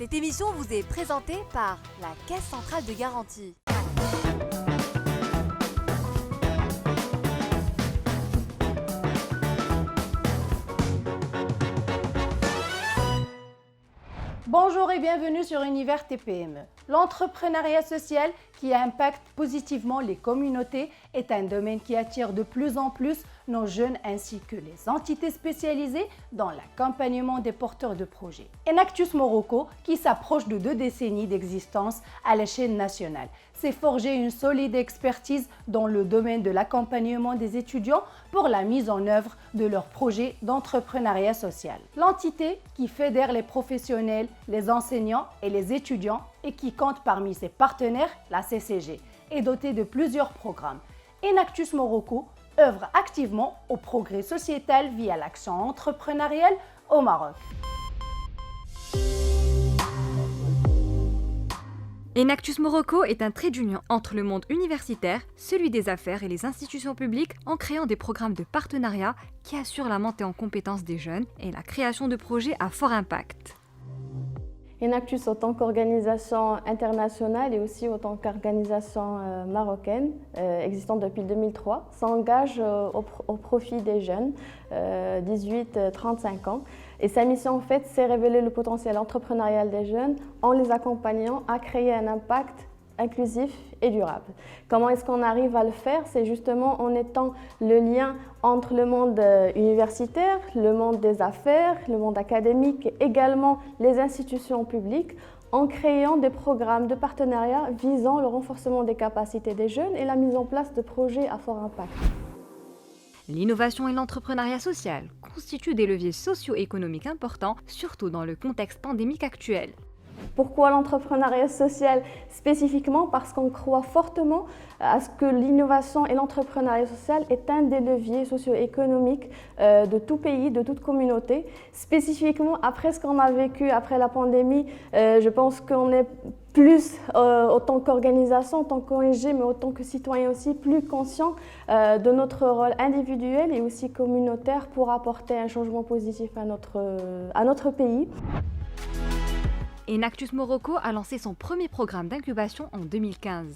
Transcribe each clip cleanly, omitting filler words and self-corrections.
Cette émission vous est présentée par la Caisse centrale de garantie. Bonjour et bienvenue sur Univers TPME. L'entrepreneuriat social qui impacte positivement les communautés est un domaine qui attire de plus en plus nos jeunes ainsi que les entités spécialisées dans l'accompagnement des porteurs de projets. Enactus Morocco, qui s'approche de 2 décennies d'existence à l'échelle nationale, s'est forgé une solide expertise dans le domaine de l'accompagnement des étudiants pour la mise en œuvre de leurs projets d'entrepreneuriat social. L'entité qui fédère les professionnels, les enseignants et les étudiants et qui compte parmi ses partenaires la CCG est dotée de plusieurs programmes. Enactus Morocco œuvre activement au progrès sociétal via l'action entrepreneuriale au Maroc. Enactus Morocco est un trait d'union entre le monde universitaire, celui des affaires et les institutions publiques en créant des programmes de partenariat qui assurent la montée en compétences des jeunes et la création de projets à fort impact. Enactus, en tant qu'organisation internationale et aussi en tant qu'organisation marocaine, existante depuis 2003, s'engage au profit des jeunes 18-35 ans. Et sa mission, en fait, c'est révéler le potentiel entrepreneurial des jeunes en les accompagnant à créer un impact inclusif et durable. Comment est-ce qu'on arrive à le faire? C'est justement en étant le lien entre le monde universitaire, le monde des affaires, le monde académique et également les institutions publiques, en créant des programmes de partenariat visant le renforcement des capacités des jeunes et la mise en place de projets à fort impact. L'innovation et l'entrepreneuriat social constituent des leviers socio-économiques importants, surtout dans le contexte pandémique actuel. Pourquoi l'entrepreneuriat social spécifiquement? Parce qu'on croit fortement à ce que l'innovation et l'entrepreneuriat social est un des leviers socio-économiques de tout pays, de toute communauté. Spécifiquement après ce qu'on a vécu après la pandémie, je pense qu'on est plus, autant qu'organisation, autant qu'ONG, mais autant que citoyen aussi, plus conscient de notre rôle individuel et aussi communautaire pour apporter un changement positif à notre pays. Enactus Morocco a lancé son premier programme d'incubation en 2015.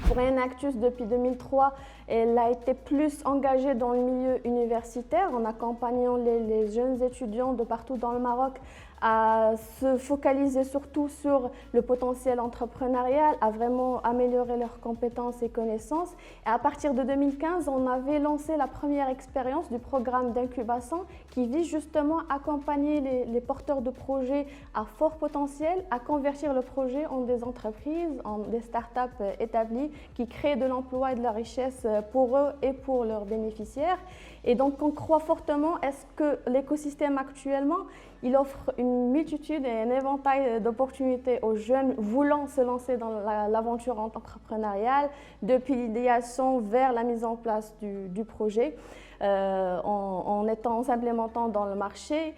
Pour Enactus, depuis 2003, elle a été plus engagée dans le milieu universitaire en accompagnant les jeunes étudiants de partout dans le Maroc à se focaliser surtout sur le potentiel entrepreneurial, à vraiment améliorer leurs compétences et connaissances. Et à partir de 2015, on avait lancé la première expérience du programme d'incubation qui vise justement à accompagner les porteurs de projets à fort potentiel, à convertir le projet en des entreprises, en des startups établies qui créent de l'emploi et de la richesse pour eux et pour leurs bénéficiaires. Et donc on croit fortement à ce que l'écosystème actuellement, il offre une multitude et un éventail d'opportunités aux jeunes voulant se lancer dans l'aventure entrepreneuriale, depuis l'idéation vers la mise en place du projet. En s'implémentant dans le marché,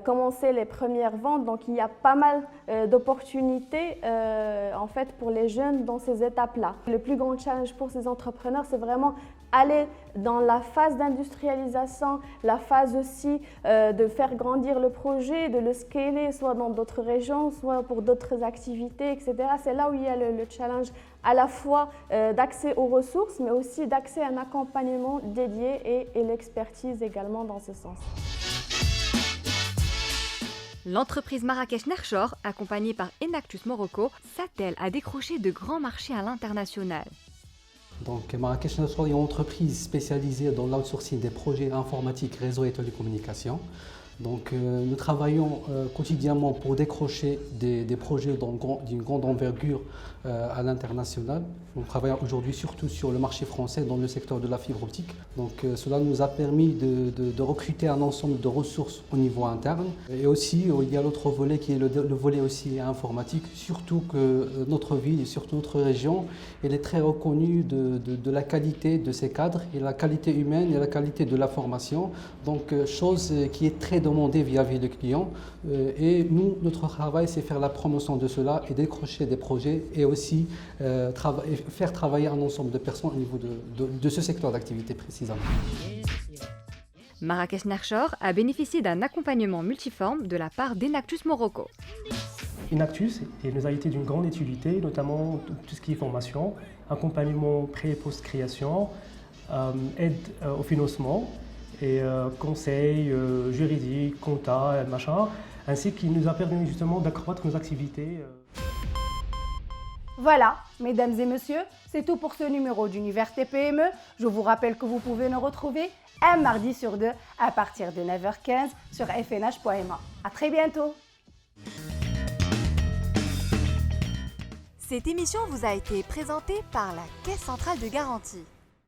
commencer les premières ventes. Donc il y a pas mal d'opportunités en fait pour les jeunes dans ces étapes-là. Le plus grand challenge pour ces entrepreneurs, c'est vraiment aller dans la phase d'industrialisation, la phase aussi de faire grandir le projet, de le scaler soit dans d'autres régions, soit pour d'autres activités, etc. C'est là où il y a le challenge à la fois d'accès aux ressources, mais aussi d'accès à un accompagnement dédié et l'expertise également dans ce sens. L'entreprise Marrakech Nerchor, accompagnée par Enactus Morocco, s'attelle à décrocher de grands marchés à l'international. Donc Marrakech Nerchor est une entreprise spécialisée dans l'outsourcing des projets informatiques, réseaux et télécommunications. Donc nous travaillons quotidiennement pour décrocher des projets d'une grande envergure à l'international. Nous travaillons aujourd'hui surtout sur le marché français dans le secteur de la fibre optique. Donc cela nous a permis de recruter un ensemble de ressources au niveau interne. Et aussi il y a l'autre volet qui est le volet aussi informatique, surtout que notre ville et surtout notre région, elle est très reconnue de la qualité de ses cadres et la qualité humaine et la qualité de la formation. Donc chose qui est très demandée vis-à-vis des clients. Et nous, notre travail, c'est faire la promotion de cela et décrocher des projets et aussi faire travailler un ensemble de personnes au niveau de ce secteur d'activité précisément. Marrakech Nerchor a bénéficié d'un accompagnement multiforme de la part d'Enactus Morocco. Inactus et nous a été d'une grande utilité, notamment tout ce qui est formation, accompagnement pré- et post-création, aide au financement et conseils juridiques, compta, machin, ainsi qu'il nous a permis justement d'accroître nos activités. Voilà, mesdames et messieurs, c'est tout pour ce numéro d'Univers TPME. Je vous rappelle que vous pouvez nous retrouver un mardi sur deux à partir de 9h15 sur fnh.ma. À très bientôt. Cette émission vous a été présentée par la Caisse centrale de garantie.